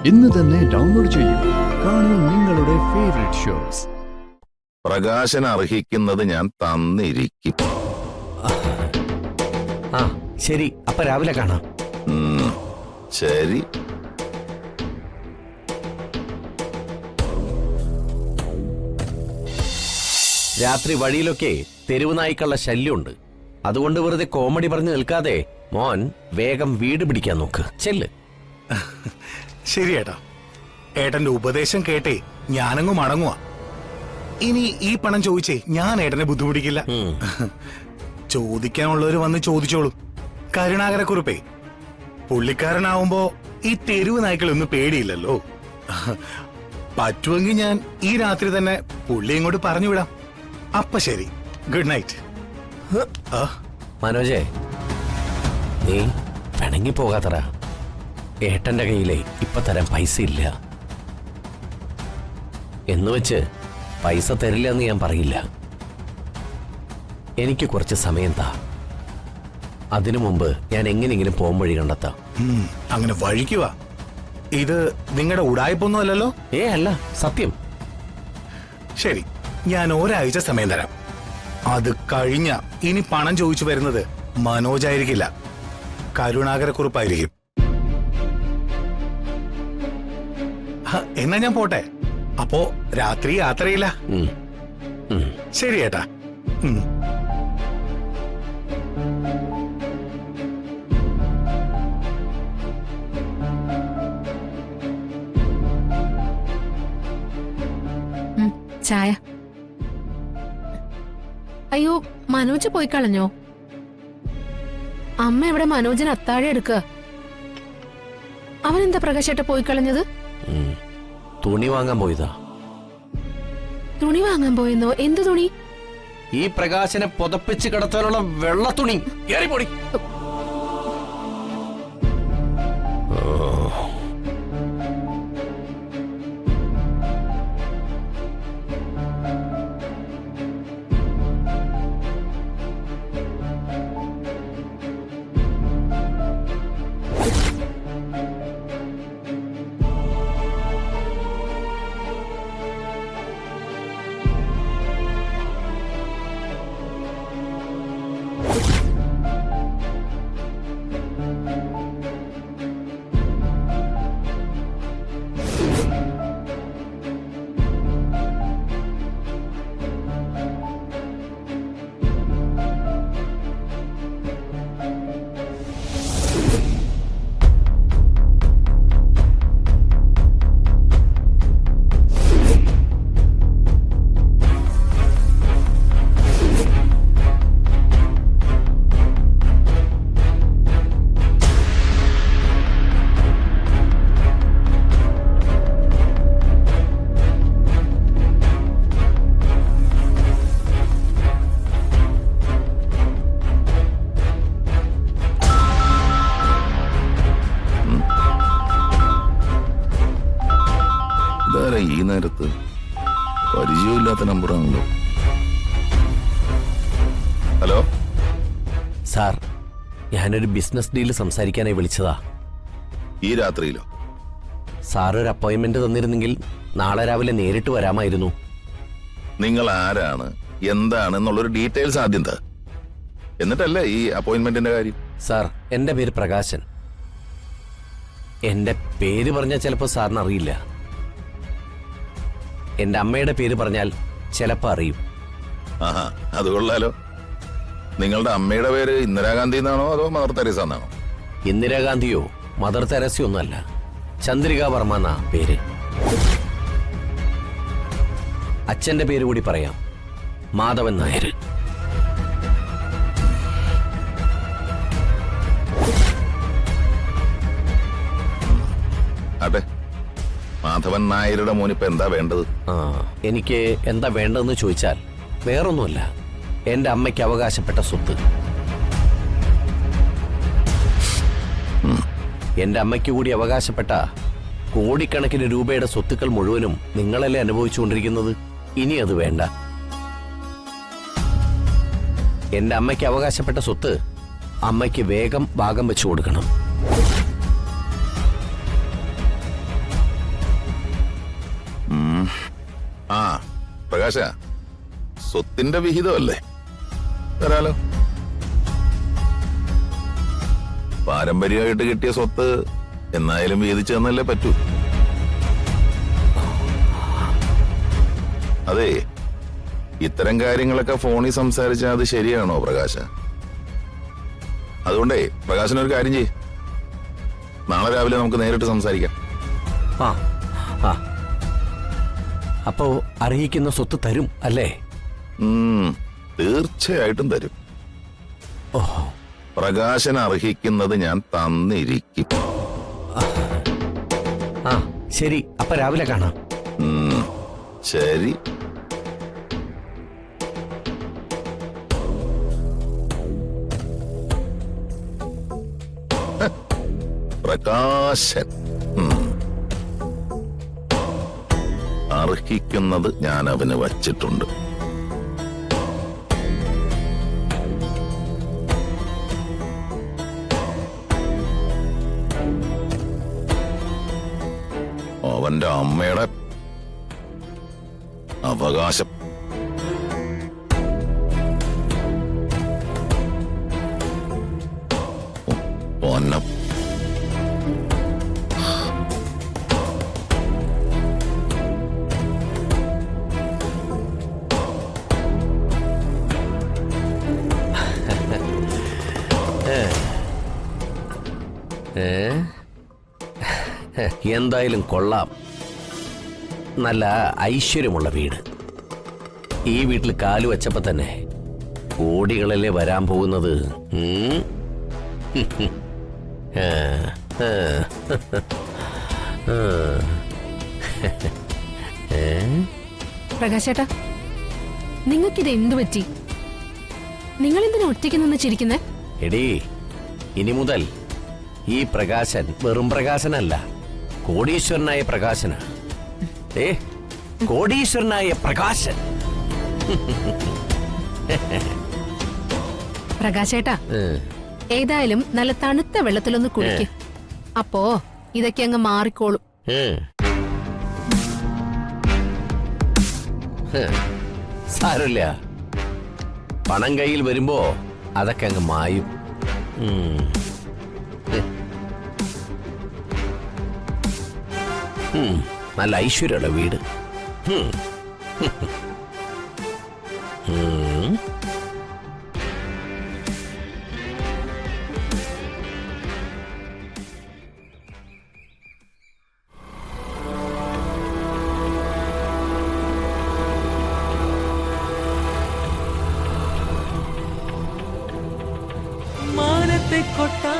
ഇന്ന് തന്നെ ഡൗൺലോഡ് ചെയ്യൂ. കാണൂ നിങ്ങളുടെ ഫേവറേറ്റ് ഷോസ്. പ്രകാശൻ അർഹിക്കുന്നത് ഞാൻ തന്നിരിക്കും. ആ ശരി, അപ്പൊ രാവിലെ കാണാം. ശരി. രാത്രി വഴിയിലൊക്കെ തെരുവ് നായ്ക്കളുടെ ശല്യമുണ്ട്. അതുകൊണ്ട് വെറുതെ കോമഡി പറഞ്ഞു നിൽക്കാതെ മോൻ വേഗം വീട് പിടിക്കാൻ നോക്ക്. ചെല്ല്. ശരി ഏട്ടാ, ഏട്ടന്റെ ഉപദേശം കേട്ടേ ഞാനങ്ങ് മടങ്ങുവാ. ഇനി ഈ പണം ചോദിച്ചേ ഞാൻ ഏട്ടനെ ബുദ്ധിമുട്ടിക്കില്ല. ചോദിക്കാനുള്ളവര് വന്ന് ചോദിച്ചോളും. കരുണാകരക്കുറിപ്പേ, പുള്ളിക്കാരനാവുമ്പോ ഈ തെരുവ് നായ്ക്കളൊന്നും പേടിയില്ലല്ലോ. പറ്റുമെങ്കിൽ ഞാൻ ഈ രാത്രി തന്നെ പുള്ളി ഇങ്ങോട്ട് പറഞ്ഞു വിടാം. അപ്പൊ ശരി, ഗുഡ് നൈറ്റ്. മനോജേ, നീ പിണങ്ങി പോകാത്തറ. ഏട്ടന്റെ കയ്യിലെ ഇപ്പൊ തരാൻ പൈസ ഇല്ല എന്ന് വെച്ച് പൈസ തരില്ല എന്ന് ഞാൻ പറയില്ല. എനിക്ക് കുറച്ച് സമയം താ. അതിനു മുമ്പ് ഞാൻ എങ്ങനെയെങ്കിലും വഴി കണ്ടെത്താം. അങ്ങനെ വഴിക്കുക. ഇത് നിങ്ങളുടെ ഉടായ്പൊന്നും അല്ലല്ലോ? അല്ല, സത്യം. ശരി, ഞാൻ ഒരാഴ്ച സമയം തരാം. അത് കഴിഞ്ഞ ഇനി പണം ചോദിച്ചു വരുന്നത് മനോജായിരിക്കില്ല, കരുണാകരക്കുറിപ്പായിരിക്കും. എന്നാ ഞാൻ പോട്ടെ. അപ്പോ രാത്രി യാത്രയില്ല. ശരി ഏട്ടാ. ചായ. അയ്യോ, മനോജ് പോയി കളഞ്ഞോ? അമ്മ എവിടെ മനോജിന് അത്താഴം എടുക്ക. അവനെന്താ പ്രകാശേട്ട പോയി കളഞ്ഞത്? തുണി വാങ്ങാൻ പോയതാ. തുണി വാങ്ങാൻ പോയെന്നോ? എന്ത് തുണി? ഈ പ്രകാശനെ പുതപ്പിച്ച് കിടത്താനുള്ള വെള്ള തുണി. ഏറിപ്പൊടി. ഈ നേരത്ത് പരിചയമില്ലാത്ത നമ്പറാണല്ലോ. ഹലോ സാർ, ഞാനൊരു ബിസിനസ് ഡീൽ സംസാരിക്കാനായി വിളിച്ചതാ. ഈ രാത്രിയിലോ? സാർ ഒരു അപ്പോയിന്റ്മെന്റ് തന്നിരുന്നെങ്കിൽ നാളെ രാവിലെ നേരിട്ട് വരാമായിരുന്നു. നിങ്ങൾ ആരാണ്, എന്താണെന്നുള്ളൊരു ഡീറ്റെയിൽസ് ആദ്യം താ, എന്നിട്ടല്ലേ ഈ അപ്പോയിന്റ്മെന്റിന്റെ കാര്യം. സാർ, എന്റെ പേര് പ്രകാശൻ. എന്റെ പേര് പറഞ്ഞാൽ ചിലപ്പോൾ സാറിന് അറിയില്ല. എന്റെ അമ്മയുടെ പേര് പറഞ്ഞാൽ ചിലപ്പോ അറിയും. ആഹാ, അത് കൊള്ളാലോ. നിങ്ങളുടെ അമ്മയുടെ പേര് ഇന്ദിരാഗാന്ധി എന്നാണോ അതോ മദർ തെരേസ എന്നാണോ? ഇന്ദിരാഗാന്ധിയോ മദർ തെരേസയോ ഒന്നുമല്ല, ചന്ദ്രിക വർമ്മ എന്നാ പേര്. അച്ഛന്റെ പേര് കൂടി പറയാം, മാധവൻ നായർ. അതെ, മാധവൻ നായരുടെ മോനിപ്പോ എന്താ വേണ്ടത്? എനിക്ക് എന്താ വേണ്ടതെന്ന് ചോദിച്ചാൽ വേറൊന്നുമല്ല, എന്റെ അമ്മയ്ക്ക് അവകാശപ്പെട്ട സ്വത്ത്. എന്റെ അമ്മയ്ക്ക് കൂടി അവകാശപ്പെട്ട കോടിക്കണക്കിന് രൂപയുടെ സ്വത്തുക്കൾ മുഴുവനും നിങ്ങളല്ലേ അനുഭവിച്ചുകൊണ്ടിരിക്കുന്നത്. ഇനി അത് വേണ്ട. എന്റെ അമ്മയ്ക്ക് അവകാശപ്പെട്ട സ്വത്ത് അമ്മയ്ക്ക് വേഗം ഭാഗം വെച്ചു കൊടുക്കണം. പ്രകാശ, സ്വത്തിന്റെ വിഹിതമല്ലേ, തരാലോ. പാരമ്പര്യമായിട്ട് കിട്ടിയ സ്വത്ത് എന്നായാലും വീതിച്ചു തന്നല്ലേ പറ്റൂ. അതെ, ഇത്തരം കാര്യങ്ങളൊക്കെ ഫോണിൽ സംസാരിച്ചാൽ അത് ശരിയാണോ പ്രകാശ? അതുകൊണ്ടേ പ്രകാശനൊരു കാര്യം ചെയ്യ്, നാളെ രാവിലെ നമുക്ക് നേരിട്ട് സംസാരിക്കാം. ആ ആ അപ്പോ അർഹിക്കുന്ന സ്വത്ത് തരും അല്ലേ? തീർച്ചയായിട്ടും തരും. ഓഹോ, പ്രകാശന് അർഹിക്കുന്നത് ഞാൻ തന്നിരിക്കും. ആ ശരി, അപ്പൊ രാവിലെ കാണാം. ശരി. പ്രകാശൻ അർഹിക്കുന്നത് ഞാൻ അവന് വച്ചിട്ടുണ്ട്. അവന്റെ അമ്മയുടെ അവകാശം. പൊന്നം. എന്തായാലും കൊള്ളാം. നല്ല ഐശ്വര്യമുള്ള വീട്. ഈ വീട്ടിൽ കാലു വച്ചപ്പോ തന്നെ കോടികളല്ലേ വരാൻ പോകുന്നത്. പ്രകാശേട്ടാ, നിങ്ങൾക്കിത് എന്തു പറ്റി? നിങ്ങൾ എന്തിനാ ഒറ്റയ്ക്ക് നിന്ന് ചിരിക്കുന്നേ? എടീ, ഇനി മുതൽ ഈ പ്രകാശൻ വെറും പ്രകാശനല്ല, കോടീശ്വരനായ പ്രകാശന. കോടീശ്വരനായ പ്രകാശൻ. പ്രകാശേട്ടാ, ഏതായാലും നല്ല തണുത്ത വെള്ളത്തിലൊന്ന് കുളിക്ക്. അപ്പോ ഇതൊക്കെ അങ്ങ് മാറിക്കോളും. സാരമില്ല, പണം കയ്യിൽ വരുമ്പോ അതൊക്കെ അങ്ങ് മായും. നല്ല ഐശ്വര്യമുള്ള വീട്. മാനത്തെ കൊട്ടാ